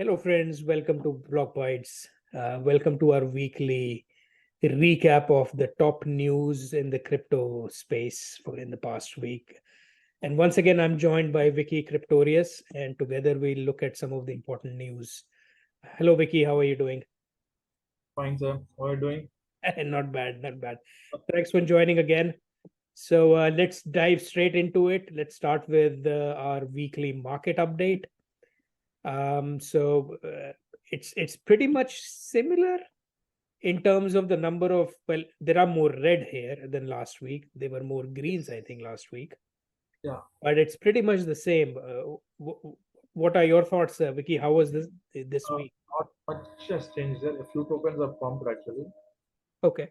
Hello, friends. Welcome to Block Bytes. Welcome to our weekly recap of the top news in the crypto space in the past week. And once again, I'm joined by Vicky Cryptorius, and together we look at some of the important news. Hello, Vicky. How are you doing? Fine, sir. How are you doing? Not bad, not bad. Thanks for joining again. So let's dive straight into it. Let's start with our weekly market update. It's pretty much similar in terms of the number of, well, there are more red here than last week. There were more greens, I think, last week. Yeah. But it's pretty much the same. What are your thoughts, Vicky? How was this week? Not much has changed there. A few tokens are pumped actually. Okay.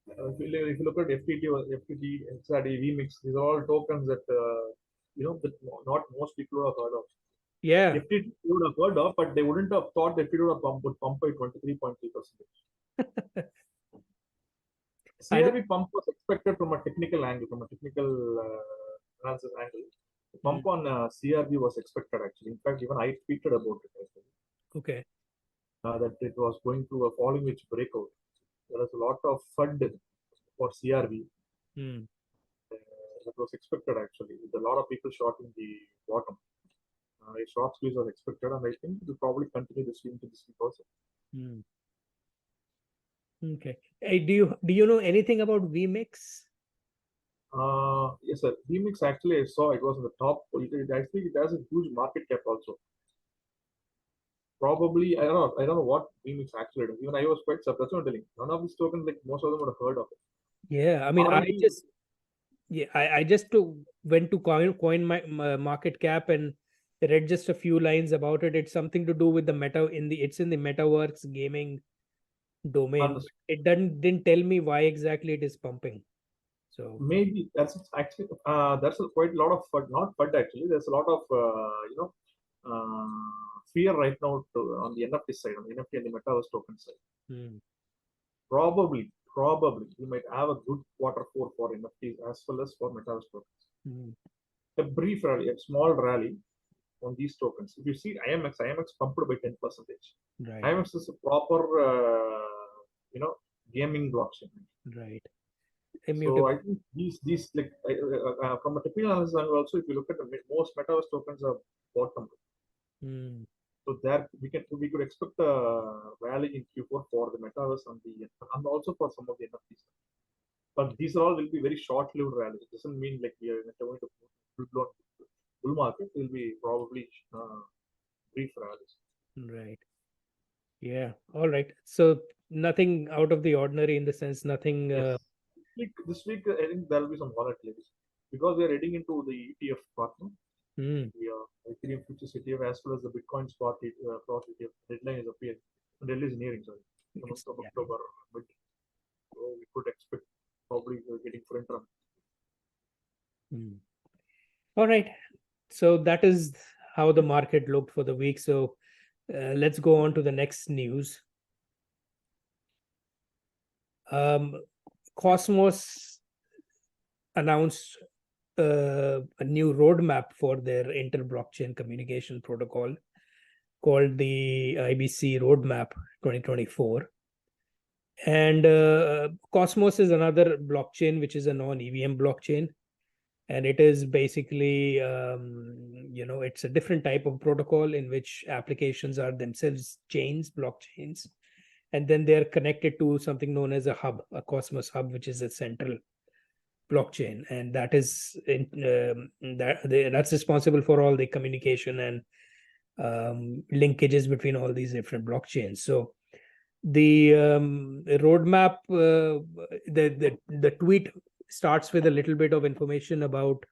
If you look at FTT or FTT, XRD, VMix, these are all tokens that that not most people would have heard of. Yeah. FTT would have heard of, but they wouldn't have thought that FTT would pump by 23.3%. CRV pump was expected from a technical angle, from a technical analysis angle. The pump on CRV was expected actually. In fact, even I tweeted about it actually. Okay. That it was going through a falling wedge breakout. There was a lot of FUD for CRV. That was expected actually, with a lot of people short in the bottom. A short squeeze was expected, and I think it will probably continue this week into this week also. Okay. Hey, do you know anything about VMix? Yes, sir. VMix actually I saw it was on the top. It has a huge market cap also. Probably I don't know what VMix actually does. Even I was quite surprised. That's what I'm telling. None of these tokens, like most of them, would have heard of it. Yeah, I mean, I just went to coin my market cap and read just a few lines about it. It's something to do with the it's in the metaverse gaming domain. It didn't tell me why exactly it is pumping. So maybe that's actually that's quite a lot of FUD, not FUD actually. There's a lot of fear right now on the NFT side, on the NFT and the metaverse token side. Probably we might have a good Q4 for NFTs as well as for metaverse tokens. A brief rally, a small rally on these tokens. If you see IMX pumped by 10%. Right. IMX is a proper gaming blockchain. Right. So I think these like from a technical analysis angle also, if you look at most metaverse tokens are bottom. So there we could expect a rally in Q4 for the metaverse and also for some of the NFTs. But these all will be very short-lived rallies. It doesn't mean like we are going to full-blown bull market. It will be probably brief rallies. Right. Yeah. All right. So nothing out of the ordinary in the sense, nothing. Yes. This week, I think there will be some volatility because we are heading into the ETF partner. We are Ethereum futures ETF as well as the Bitcoin spot ETF. Deadline is appearing. Deadline is nearing. Sorry, month of October. But we could expect probably getting front run. All right. So that is how the market looked for the week. So let's go on to the next news. Cosmos announced a new roadmap for their inter-blockchain communication protocol called the IBC Roadmap 2024. And Cosmos is another blockchain, which is a non-EVM blockchain. And it is basically, it's a different type of protocol in which applications are themselves blockchains. And then they're connected to something known as a hub, a Cosmos hub, which is a central blockchain. And that is that's responsible for all the communication and linkages between all these different blockchains. So the roadmap, the tweet starts with a little bit of information about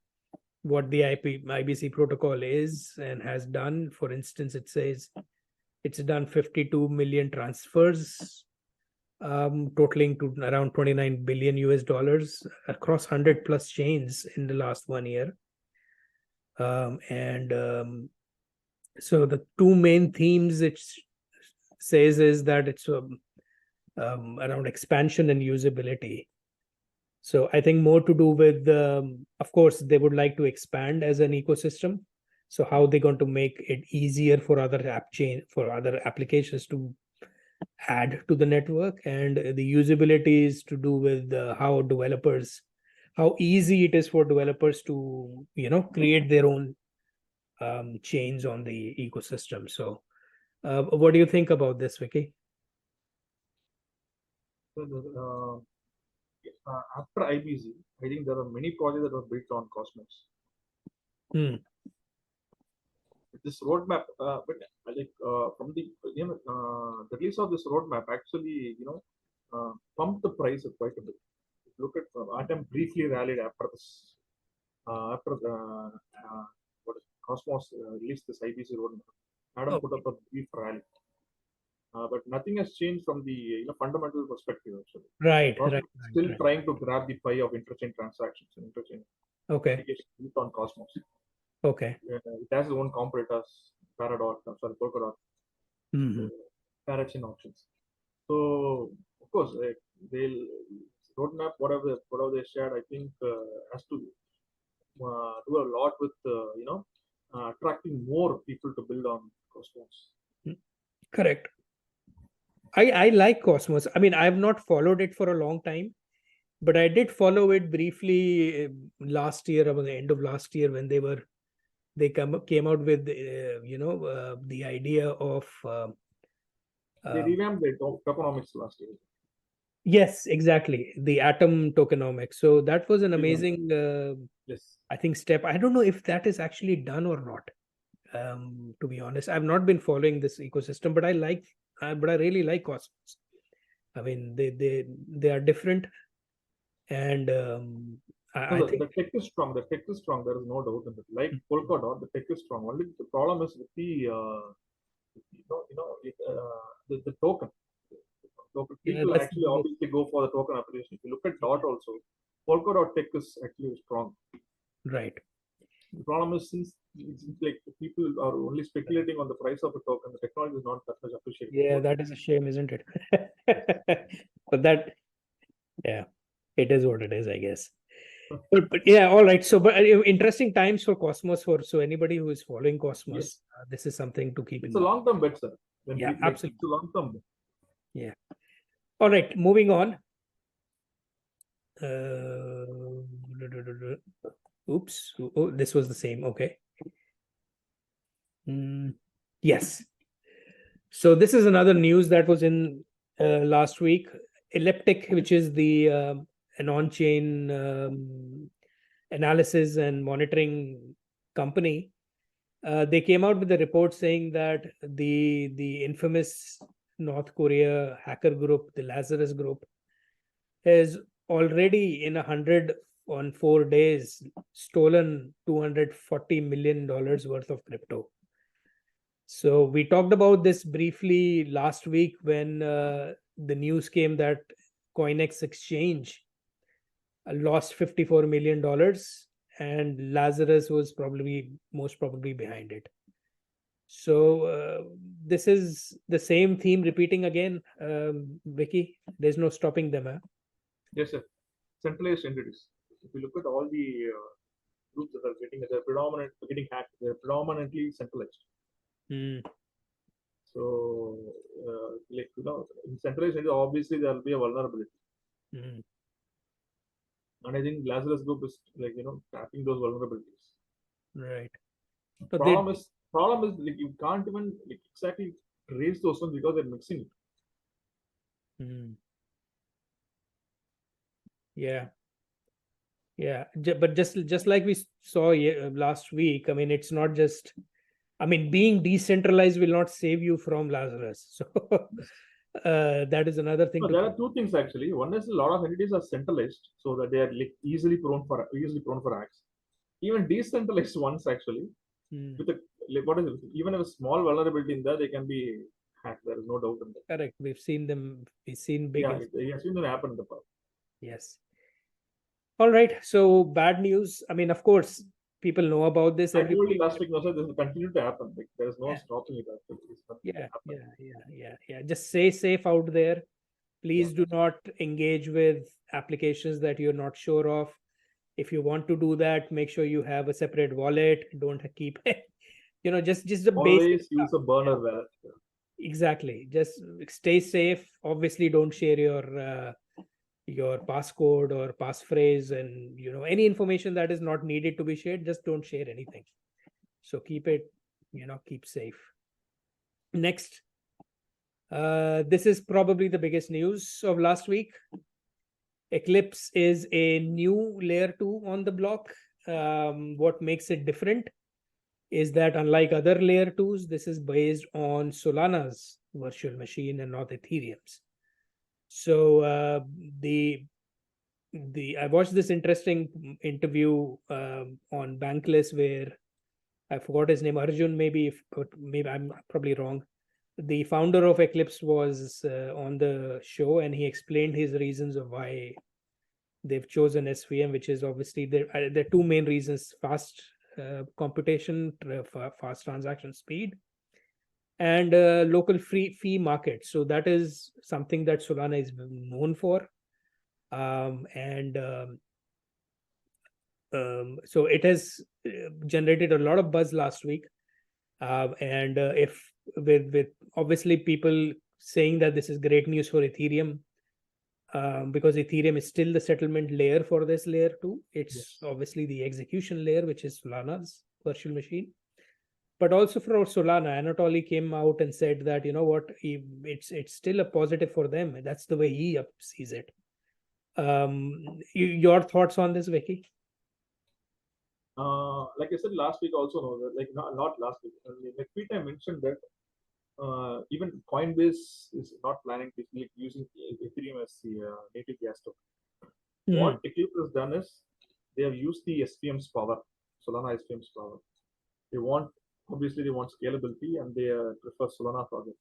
what the IBC protocol is and has done. For instance, it says it's done 52 million transfers, totaling to around 29 billion US dollars across 100 plus chains in the last 1 year. So the two main themes it says is that it's around expansion and usability. So I think more to do with, of course, they would like to expand as an ecosystem. So how they're going to make it easier for other applications to add to the network, and the usability is to do with how easy it is for developers to create their own chains on the ecosystem. So what do you think about this, Vicky? After IBC, I think there are many projects that were built on Cosmos. This roadmap, but like from the the release of this roadmap actually pumped the price quite a bit. Look at Atom briefly rallied after this after the Cosmos released this IBC roadmap. Atom put up a brief rally. But nothing has changed from the fundamental perspective actually. Right. Still trying to grab the pie of interchain transactions and interchain applications built on Cosmos. Okay. It has its own competitors, Polkadot, Parachain options. So of course, they'll roadmap whatever they shared. I think has to do a lot with attracting more people to build on Cosmos. Correct. I like Cosmos. I mean, I've not followed it for a long time, but I did follow it briefly last year, about the end of last year, when they came out with the idea of they revamped their tokenomics last year. Yes, exactly, the Atom tokenomics. So that was an amazing yes, I think step. I don't know if that is actually done or not. To be honest, I've not been following this ecosystem, but I really like Cosmos. I mean, they are different, and I think the tech is strong. The tech is strong. There is no doubt in it. Like Polkadot, the tech is strong. Only the problem is with the the token. People actually obviously go for the token application. If you look at DOT also, Polkadot tech is actually strong. Right. The problem is, since like people are only speculating on the price of a token, the technology is not that much appreciated. Yeah, that is a shame, isn't it? But it is what it is, I guess. But yeah, all right. So, but interesting times for Cosmos. So anybody who is following Cosmos, this is something to keep in mind. It's a long-term bet, sir. Absolutely. It's a long-term bet. Yeah. All right. Moving on. Oops. Oh, this was the same. Okay. Yes. So this is another news that was in last week. Elliptic, which is the an on-chain analysis and monitoring company, they came out with a report saying that the infamous North Korea hacker group, the Lazarus group, has already in 104 days stolen $240 million worth of crypto. So we talked about this briefly last week when the news came that CoinEx Exchange lost $54 million, and Lazarus was most probably behind it. So this is the same theme repeating again, Vicky. There's no stopping them, huh? Yes, sir. Centralized entities. If you look at all the groups that are getting hacked, they're predominantly centralized. So, in centralized entities, obviously there will be a vulnerability. And I think Lazarus group is tapping those vulnerabilities. Right. So problem is like you can't even exactly trace those ones because they're mixing it. Yeah, but just like we saw last week, I mean, it's not just, I mean, being decentralized will not save you from Lazarus. So that is another thing. There are two things actually. One is a lot of entities are centralized, so that they are easily prone for hacks. Even decentralized ones actually, with even a small vulnerability in there, they can be hacked. There is no doubt in that. Correct. We've seen big. We've seen them happen in the past. Yes. All right. So bad news. I mean, of course, people know about this. I told you last week, no, sir, this will continue to happen. Like, there is no stopping it. Yeah. Just stay safe out there. Please do not engage with applications that you're not sure of. If you want to do that, make sure you have a separate wallet. Don't keep, just the basic Always stuff. use a burner wallet. Exactly. Just stay safe. Obviously, don't share your passcode or passphrase, and any information that is not needed to be shared. Just don't share anything. So keep it, keep safe. Next, this is probably the biggest news of last week. Eclipse is a new layer 2 on the block. What makes it different is that unlike other layer 2s, this is based on Solana's virtual machine and not Ethereum's. So I watched this interesting interview on Bankless where I forgot his name, Arjun, maybe I'm probably wrong. The founder of Eclipse was on the show, and he explained his reasons of why they've chosen SVM, which is obviously there are two main reasons: fast computation, fast transaction speed, and local free fee market. So that is something that Solana is known for. So it has generated a lot of buzz last week. And if with obviously people saying that this is great news for Ethereum, because Ethereum is still the settlement layer for this layer 2. It's obviously the execution layer, which is Solana's virtual machine. But also for Solana, Anatoly came out and said that, it's still a positive for them. That's the way he sees it. Your thoughts on this, Vicky? Like I said last week also, like not last week. Next week I mentioned that even Coinbase is not planning to be using Ethereum as the native gas token. What Eclipse has done is they have used the SVM's power, Solana SVM's power. They want scalability, and they prefer Solana for it.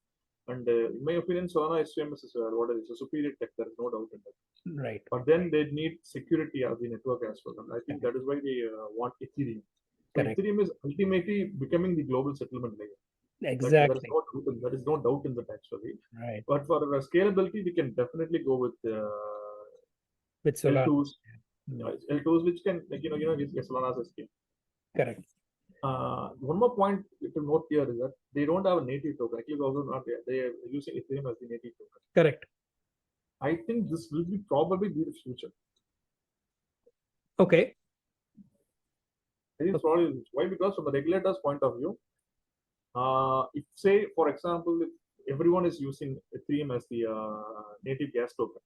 And in my opinion, Solana SVM is a superior tech. There is no doubt in that. Right. But then they need security of the network as well. And I think that is why they want Ethereum. So Ethereum is ultimately becoming the global settlement layer. Exactly. There is no doubt in that actually. Right. But for scalability, we can definitely go with Solana. L2s. L2s, which can get Solana's scale. Correct. One more point to note here is that they don't have a native token. Actually, also not there. They are using Ethereum as the native token. Correct. I think this will probably be the future. Okay. I think probably why? Because from the regulator's point of view, if say for example, if everyone is using Ethereum as the native gas token,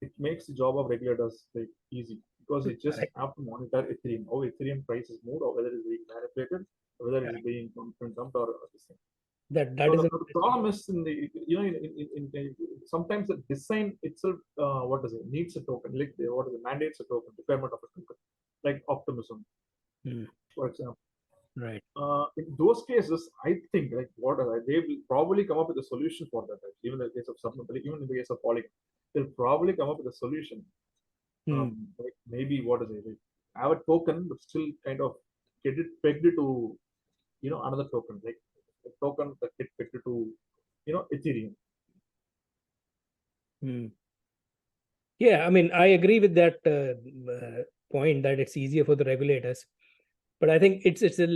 it makes the job of regulators easy, because it just have to monitor Ethereum, how Ethereum price is moved, or whether it is being manipulated, or whether it is being dumped, or this thing. That is the problem is in the in sometimes the design itself needs a token, like mandates a token, requirement of a token, like optimism, for example. Right. In those cases, I think they will probably come up with a solution for that. Even in the case of even in the case of Polygon, they'll probably come up with a solution. Maybe have a token, but still kind of get it pegged to another token, like a token that get pegged to Ethereum. Yeah, I mean, I agree with that point that it's easier for the regulators, but I think it's a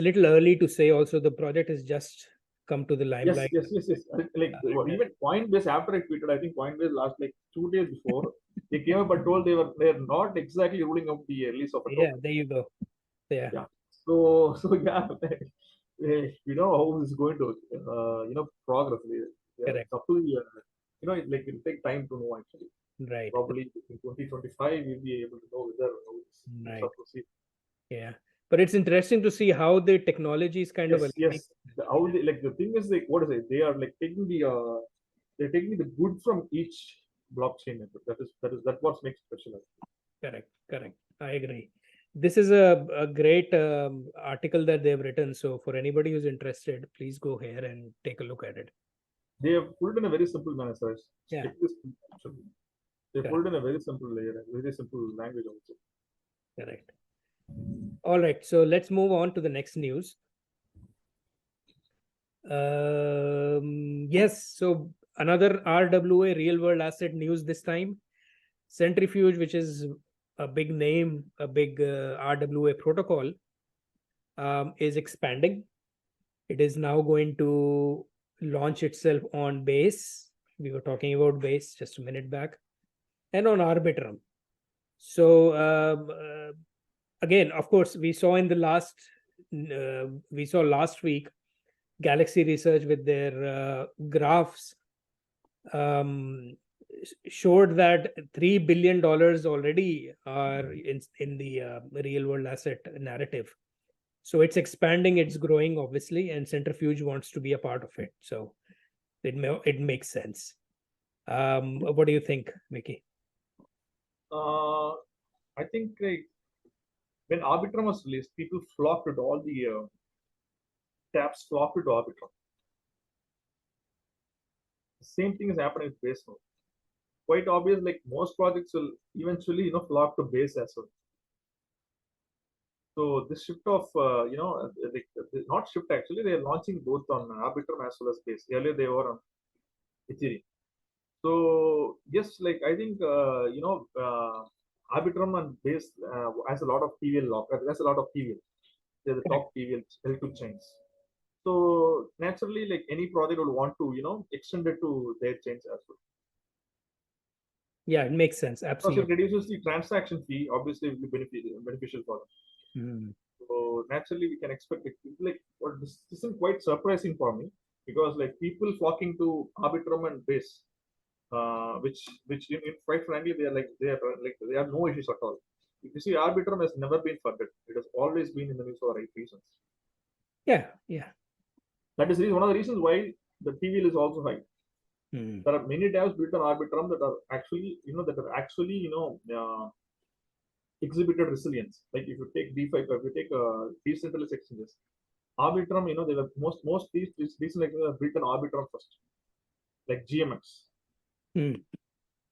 little early to say. Also, the project has just come to the limelight. Yes. Like even Coinbase, after I tweeted, I think Coinbase last 2 days before they came up and told they're not exactly ruling out the release of a token. Yeah, there you go. Yeah. So yeah, we know how this is going to progress. Correct. It's up to it'll take time to know actually. Right. Probably in 2025 we'll be able to know whether it's up to see. Yeah. But it's interesting to see how the technology is kind of how the thing is they are taking they're taking the good from each blockchain network. That what makes it special. Correct. I agree. This is a great article that they've written. So for anybody who's interested, please go here and take a look at it. They have put it in a very simple manner, sir. Yeah. They put it in a very simple layer, very simple language also. Correct. All right, so let's move on to the next news. Yes, so another RWA, real world asset news this time. Centrifuge, which is a big name, a big RWA protocol, is expanding. It is now going to launch itself on Base. We were talking about Base just a minute back, and on Arbitrum. So again, of course, we saw last week, Galaxy Research with their graphs showed that $3 billion already are in the real world asset narrative. So it's expanding, it's growing, obviously, and Centrifuge wants to be a part of it. So it makes sense. What do you think, Mickey? I think like when Arbitrum was released, people flocked to all the tabs flocked to Arbitrum. The same thing is happening with Base now. Quite obvious, like most projects will eventually, flock to Base as well. So this shift of, not shift actually, they are launching both on Arbitrum as well as Base. Earlier they were on Ethereum. So yes, like I think, Arbitrum and Base has a lot of TVL lock. There's a lot of TVL. They're the top TVL L2 chains. So naturally, like any project would want to, extend it to their chains as well. Yeah, it makes sense. Absolutely. Because it reduces the transaction fee, obviously it will be beneficial for them. So naturally, we can expect it. Like, this isn't quite surprising for me because like people flocking to Arbitrum and Base, which quite frankly they have no issues at all. If you see, Arbitrum has never been funded. It has always been in the news for right reasons. Yeah. That is one of the reasons why the TVL is also high. There are many DAOs built on Arbitrum that are actually, exhibited resilience. Like if you take DeFi, if you take decentralized exchanges, Arbitrum, they were most these decentralized exchanges are built on Arbitrum first, like GMX.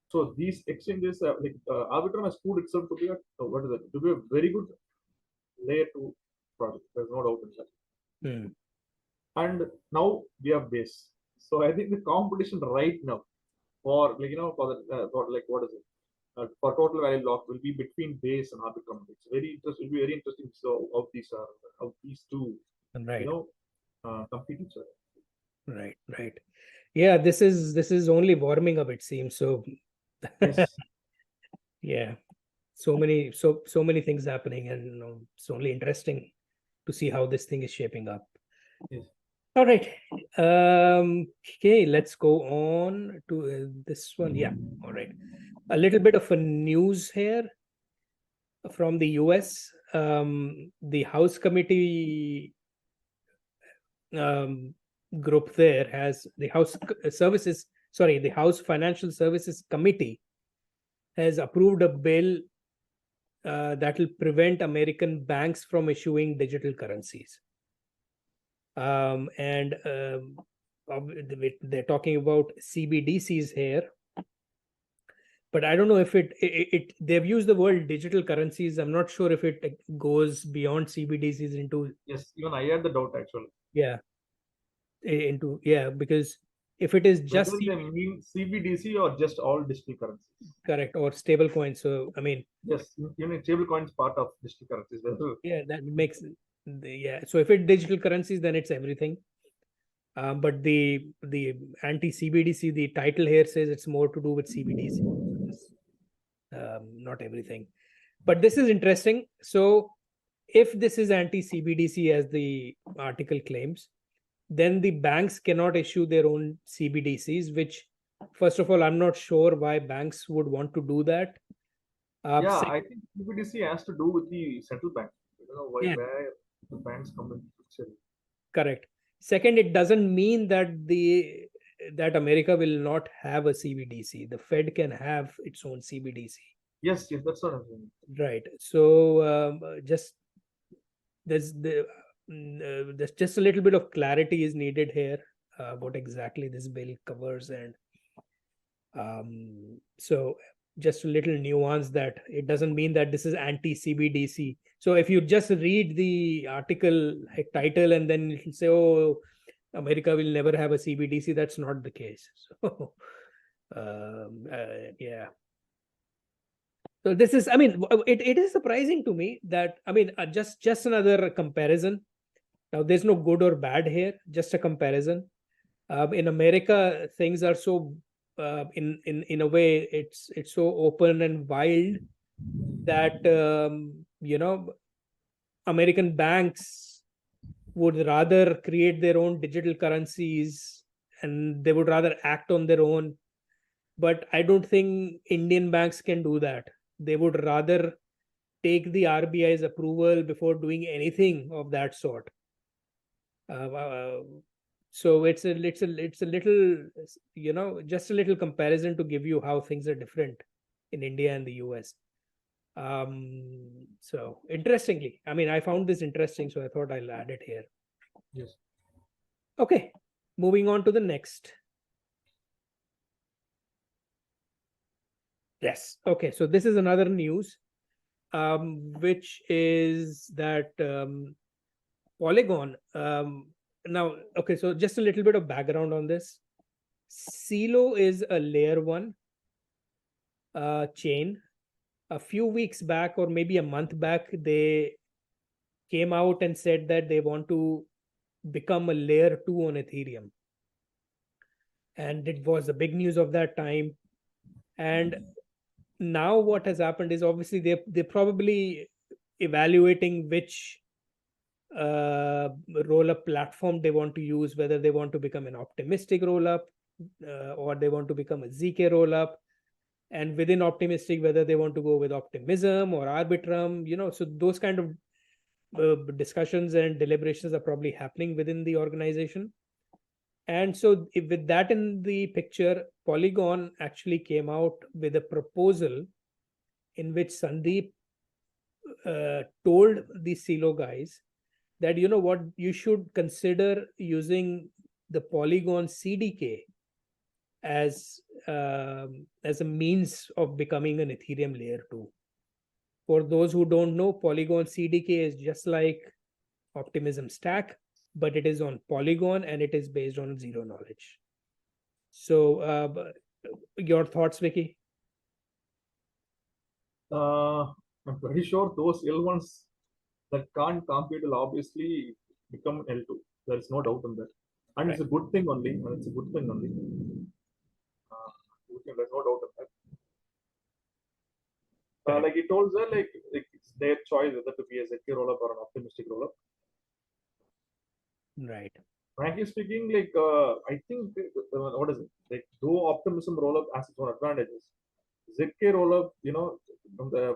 So these exchanges, Arbitrum has proved itself to be a very good layer 2 project. There's no doubt in that. And now we have Base. So I think the competition right now for for total value lock will be between Base and Arbitrum. It's very interesting. It'll be very interesting. So how these two, compete each other. Right. Yeah, this is only warming up, it seems. So yes. Yeah, so many things happening, and it's only interesting to see how this thing is shaping up. Yes. All right. Okay, let's go on to this one. Yeah. All right. A little bit of a news here from the US. The House Committee group there has the House Financial Services Committee has approved a bill that will prevent American banks from issuing digital currencies. And they're talking about CBDCs here, but I don't know if they've used the word digital currencies. I'm not sure if it goes beyond CBDCs into. Yes, even I had the doubt actually. Yeah. Because if it is just whether they mean CBDC or just all digital currencies. Correct, or stable coins. So I mean, yes, stable coins part of digital currencies. Yeah, that makes So if it's digital currencies, then it's everything. But the anti-CBDC, the title here says it's more to do with CBDC, not everything. But this is interesting. So if this is anti-CBDC as the article claims, then the banks cannot issue their own CBDCs, which, first of all, I'm not sure why banks would want to do that. I think CBDC has to do with the central bank. I don't know why where the banks come in picture. Correct. Second, it doesn't mean that America will not have a CBDC. The Fed can have its own CBDC. Yes, that's what I'm saying. Right. So there's just a little bit of clarity is needed here, what exactly this bill covers, and so just a little nuance that it doesn't mean that this is anti-CBDC. So if you just read the article title and then it'll say, oh, America will never have a CBDC, that's not the case. So yeah. So this is, I mean, it is surprising to me that, I mean, just another comparison. Now, there's no good or bad here, just a comparison. In America, things are so, in a way, it's so open and wild that American banks would rather create their own digital currencies, and they would rather act on their own. But I don't think Indian banks can do that. They would rather take the RBI's approval before doing anything of that sort. So it's a little, just a little comparison to give you how things are different in India and the US. So interestingly, I mean, I found this interesting, so I thought I'll add it here. Yes. Okay, moving on to the next. Yes. Okay, so this is another news, which is that Polygon. Now, okay, so just a little bit of background on this. Celo is a layer 1 chain. A few weeks back, or maybe a month back, they came out and said that they want to become a layer 2 on Ethereum. And it was the big news of that time. And now what has happened is, obviously they're probably evaluating which roll-up platform they want to use, whether they want to become an optimistic roll-up or they want to become a ZK roll-up, and within optimistic, whether they want to go with Optimism or Arbitrum, so those kind of discussions and deliberations are probably happening within the organization. And so with that in the picture, Polygon actually came out with a proposal in which Sandeep told the Celo guys that, what, you should consider using the Polygon CDK as a means of becoming an Ethereum layer 2. For those who don't know, Polygon CDK is just like Optimism Stack, but it is on Polygon and it is based on zero knowledge. So your thoughts, Vicky? I'm pretty sure those L1s that can't compute will obviously become L2. There is no doubt on that. And right. It's a good thing only. It's a good thing only. There's no doubt on that. Like he told them, like it's their choice whether to be a ZK rollup or an optimistic rollup. Right. Frankly speaking, like I think what is it? Like though optimism rollup has its own advantages, ZK rollup,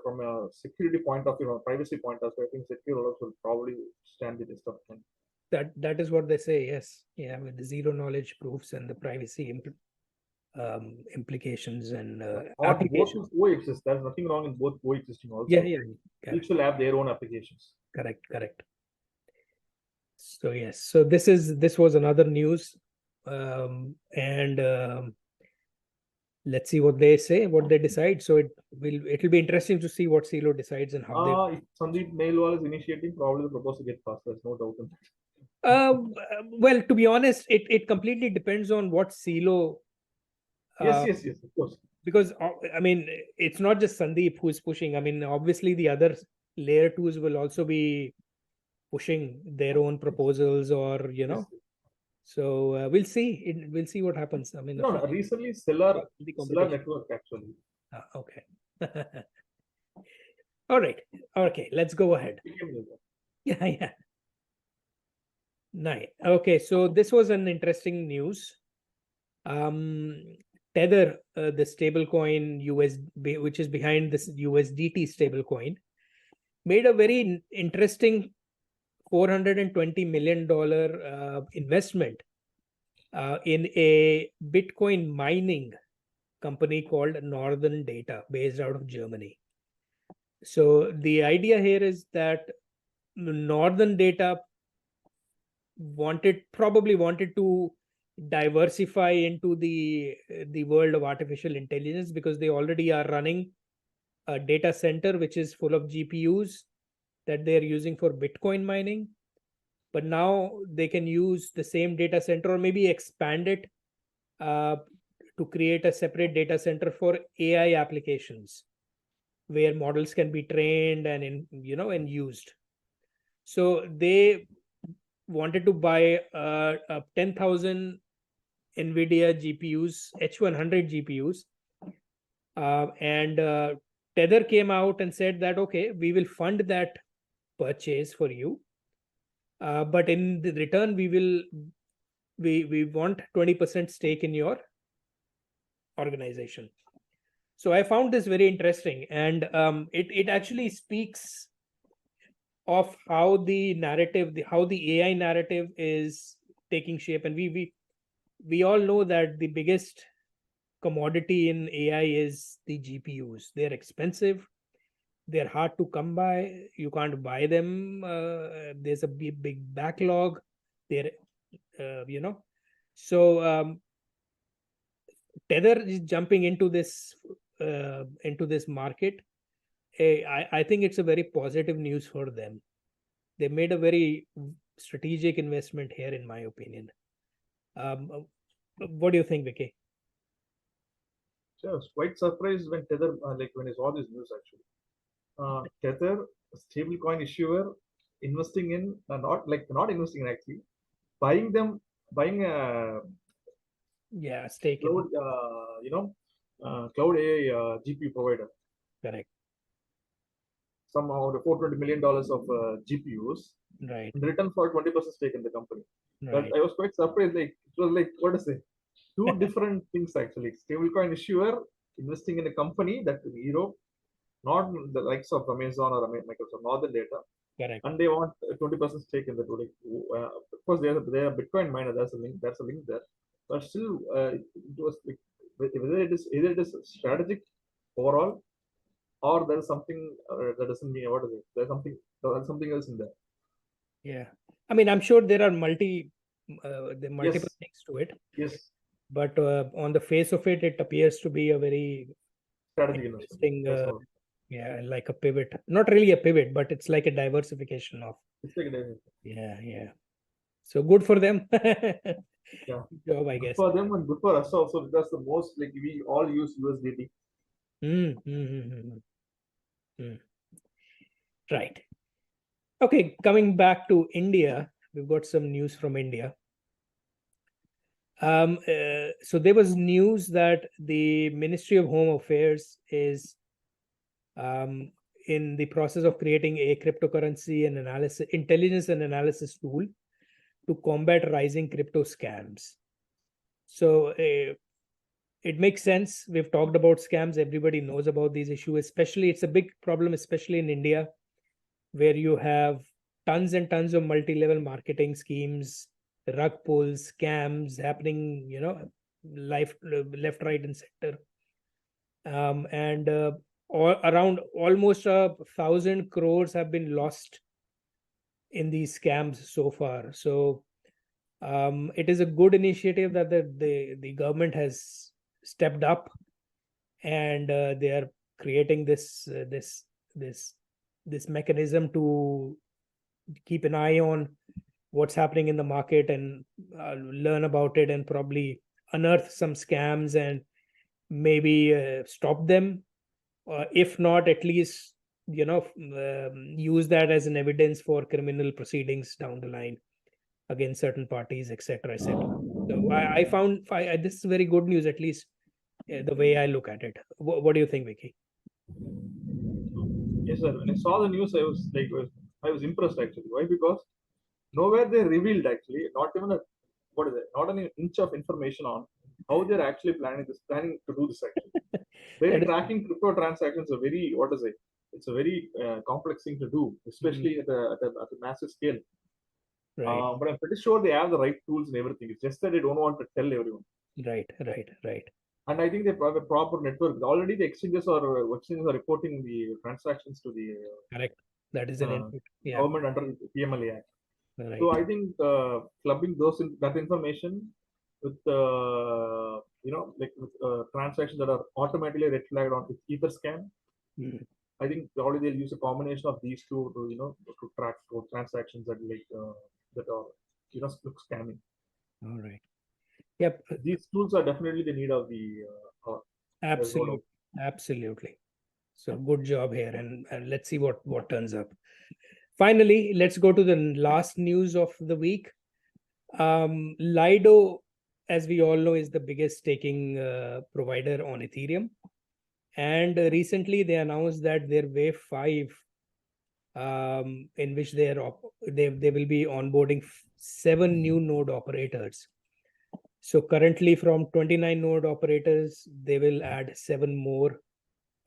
from a security point of view, privacy point of view, I think ZK rollups will probably stand the test of time. That is what they say. Yes. Yeah, with the zero knowledge proofs and the privacy implications and applications. Both coexist. There's nothing wrong in both coexisting also. Yeah. Each will have their own applications. Correct. So yes, so this was another news, and let's see what they say, what they decide. So it'll be interesting to see what Celo decides and how if Sandeep Nailwal is initiating, probably the proposal get passed. There's no doubt in that. Well, to be honest, it completely depends on what Celo. Yes, of course. Because I mean, it's not just Sandeep who's pushing. I mean, obviously the other layer 2s will also be pushing their own proposals, or Yes. So we'll see. We'll see what happens. I mean, no, recently Stellar network actually. Okay. All right. Okay, let's go ahead. Yeah. Nice. Okay, so this was an interesting news. Tether, the stablecoin which is behind this USDT stablecoin, made a very interesting $420 million investment in a Bitcoin mining company called Northern Data, based out of Germany. So the idea here is that Northern Data probably wanted to diversify into the world of artificial intelligence, because they already are running a data center which is full of GPUs that they're using for Bitcoin mining. But now they can use the same data center, or maybe expand it to create a separate data center for AI applications. where models can be trained and and used. So they wanted to buy 10,000 NVIDIA GPUs, H100 GPUs, and Tether came out and said that, okay, we will fund that purchase for you, but in the return we want 20% stake in your organization. So I found this very interesting, and it actually speaks of how the narrative, how the AI narrative is taking shape. And we all know that the biggest commodity in AI is the GPUs. They're expensive. They're hard to come by. You can't buy them. There's a big backlog. They're, so Tether is jumping into this market. I think it's a very positive news for them. They made a very strategic investment here, in my opinion. What do you think, Vicky? So I was quite surprised when Tether, when I saw this news actually. Tether, a stablecoin issuer, investing in not investing in, actually buying a stake cloud, cloud AI GPU provider. Correct. Somehow the $420 million of GPUs, right, in return for 20% stake in the company. right. But I was quite surprised. It was what is it? Two different things actually. Stablecoin issuer investing in a company that Europe, not the likes of Amazon or Microsoft, Northern Data. Correct. And they want 20% stake in the tool. Of course, they are a Bitcoin miner. There's a link there. But still, it was like, either it is strategic overall, or there is something that doesn't mean what is it? There's something else in there. Yeah, I mean, I'm sure there are multiple things to it. Yes. But on the face of it, it appears to be a very interesting, like a pivot. Not really a pivot, but it's like a diversification of. It's like a diversification. Yeah. So good for them. Yeah. Good job, I guess. For them and good for us also, because the most we all use USDT. Right. Okay, coming back to India, we've got some news from India. So there was news that the Ministry of Home Affairs is in the process of creating a cryptocurrency and intelligence and analysis tool to combat rising crypto scams. So it makes sense. We've talked about scams. Everybody knows about these issues. Especially, it's a big problem, especially in India, where you have tons and tons of multi-level marketing schemes, rug pulls, scams happening, left, right, and center. And around almost 1,000 crores have been lost in these scams so far. So it is a good initiative that the government has stepped up, and they are creating this mechanism to keep an eye on what's happening in the market and learn about it, and probably unearth some scams and maybe stop them, if not, at least use that as an evidence for criminal proceedings down the line against certain parties, etc. So I found this is very good news, at least the way I look at it. What do you think, Vicky? Yes, sir. When I saw the news, I was impressed actually. Why? Because nowhere they revealed actually, not even not an inch of information on how they're actually planning to do this actually. Tracking crypto transactions are it's a very complex thing to do, especially at a massive scale. Right. But I'm pretty sure they have the right tools and everything. It's just that they don't want to tell everyone. Right. And I think they have a proper network. Already the exchanges are reporting the transactions to the correct. That is an input. Yeah. Government under PMLA Act. Right. So I think clubbing that information with transactions that are automatically red flagged on Ether scan. I think probably they'll use a combination of these two to track transactions that that are look scamming. All right. Yep. These tools are definitely the need of the hour. Absolutely. So good job here, and let's see what turns up. Finally, let's go to the last news of the week. Lido, as we all know, is the biggest staking provider on Ethereum. And recently they announced that their wave 5, in which they will be onboarding 7 new node operators. So currently from 29 node operators, they will add 7 more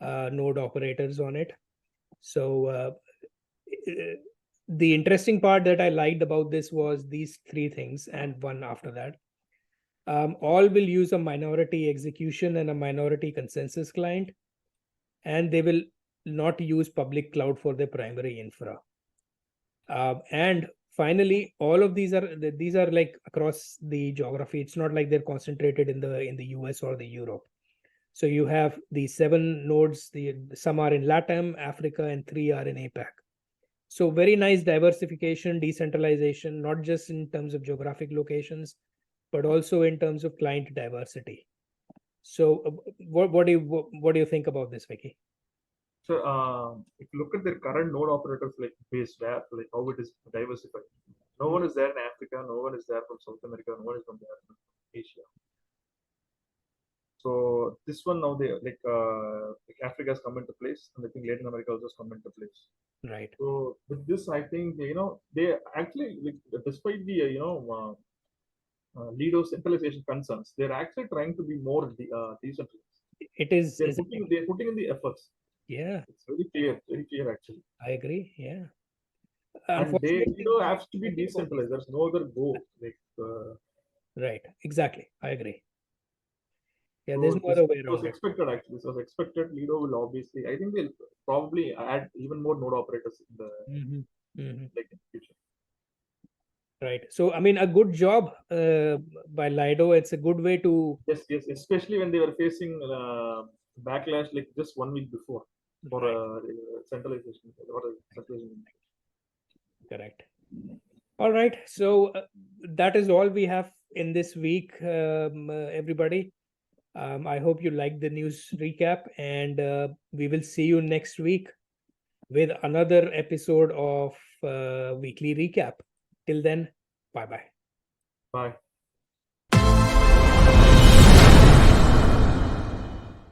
node operators on it. So the interesting part that I liked about this was these 3 things, and one after that. All will use a minority execution and a minority consensus client, and they will not use public cloud for their primary infra. And finally, all of these are like across the geography. It's not like they're concentrated in the US or the Europe. So you have the 7 nodes. Some are in LATAM, Africa, and 3 are in APAC. So very nice diversification, decentralization, not just in terms of geographic locations, but also in terms of client diversity. So what do you think about this, Vicky? So if you look at their current node operators like how it is diversified. No one is there in Africa, no one is there from South America, no one is from there from Asia. So this one now like Africa has come into place, and I think Latin America also has come into place. Right. So with this, I think they actually, despite the Lido centralization concerns, they're actually trying to be more decentralized. It is. They're putting in the efforts. Yeah, it's very clear actually. I agree. Yeah, and Lido has to be decentralized. There's no other go. Right. Exactly. I agree. Yeah, so there's no other way around. This was expected actually. This was expected. Lido will obviously. I think they'll probably add even more node operators in the future. Right. So, I mean, a good job by Lido. It's a good way to. Yes. Especially when they were facing backlash like just 1 week before for centralization. Correct. All right. So that is all we have in this week, everybody. I hope you liked the news recap, and we will see you next week with another episode of Weekly Recap. Till then, bye-bye. Bye.